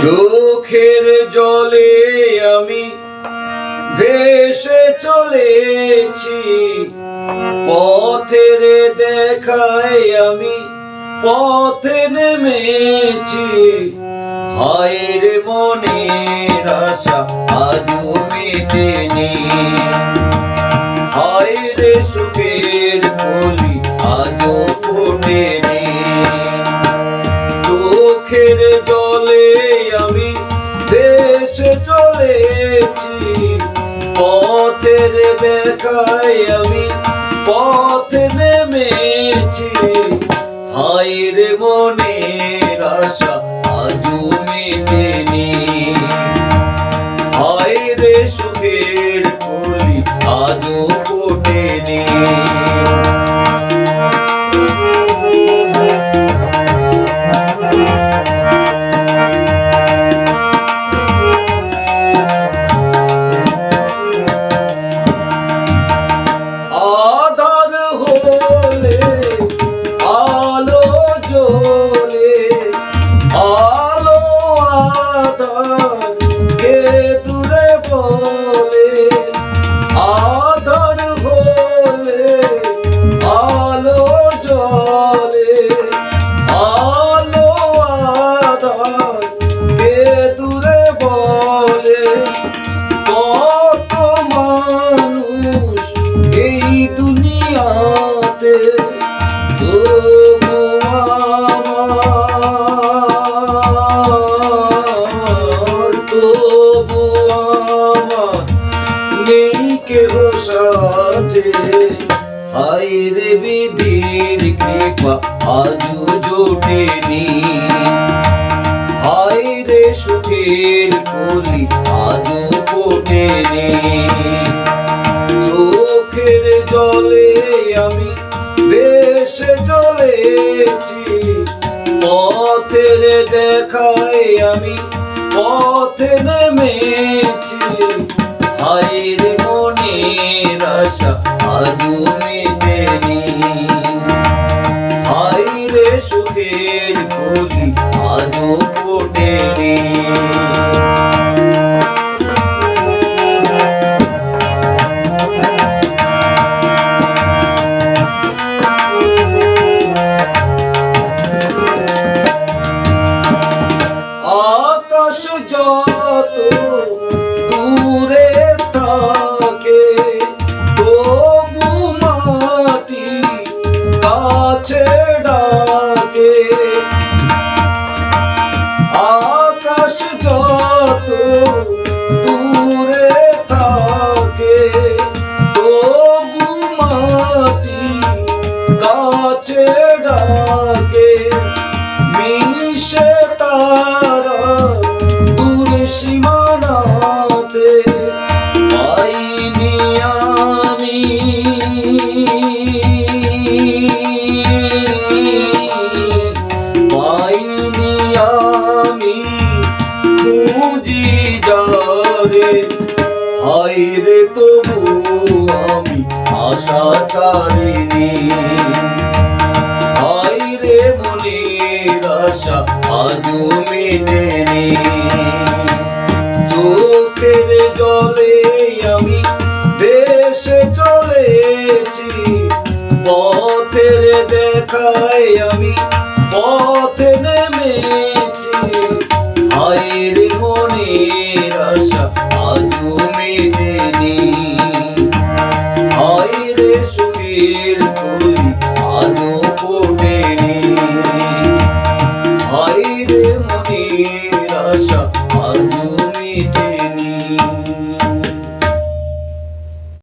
চোখের জলে আমি ভেসে চলেছি, পথের দেখায় আমি পথে নেমেছি। হায় রে মনের আশা আজও মেটেনি, হায় রে সুখের কলি আজও ফোটেনি। চোখের জলে আমি ভেসে চলেছি, পথের দেখায় আমি পথে নেমেছি। হায় রে মনের আশা আজও মেটেনি, হায় রে সুখের কলি আজও ফোটেনি। হায় রে বিধির কৃপা আজও জোটেনি, হায় রে সুখের কলি আজও ফোটেনি। চোখের জলে আমি ভেসে চলেছি, পথের দেখায় আমি পথে নেমেছি। হায় রে মনের আশা আজও মেটেনি, হায় রে সুখের কলি আজও ফোটেনি। আকাশ যত দূরে থাকে, তবু মাটি কাছে ডাকে। আকাশ যত দূরে থাকে, তবু মাটি কাছে ডাকে। মিশে তারা দূর সীমানাতে, পাইনি আমি পাইনি আমি খুঁজি যারে। হায় রে তবু আমি আশা ছাড়িনি, হায় রে মনের আশা আজও মেটেনি। চোখের জলে আমি ভেসে চলেছি, পথের দেখায় আমি পথে নেমেছি। হায় রে মনের আশা আজও মেটেনি, হায় রে সুখের কলি আজও ফোটেনি। হায় রে মনের আশা আজও মেটেনি।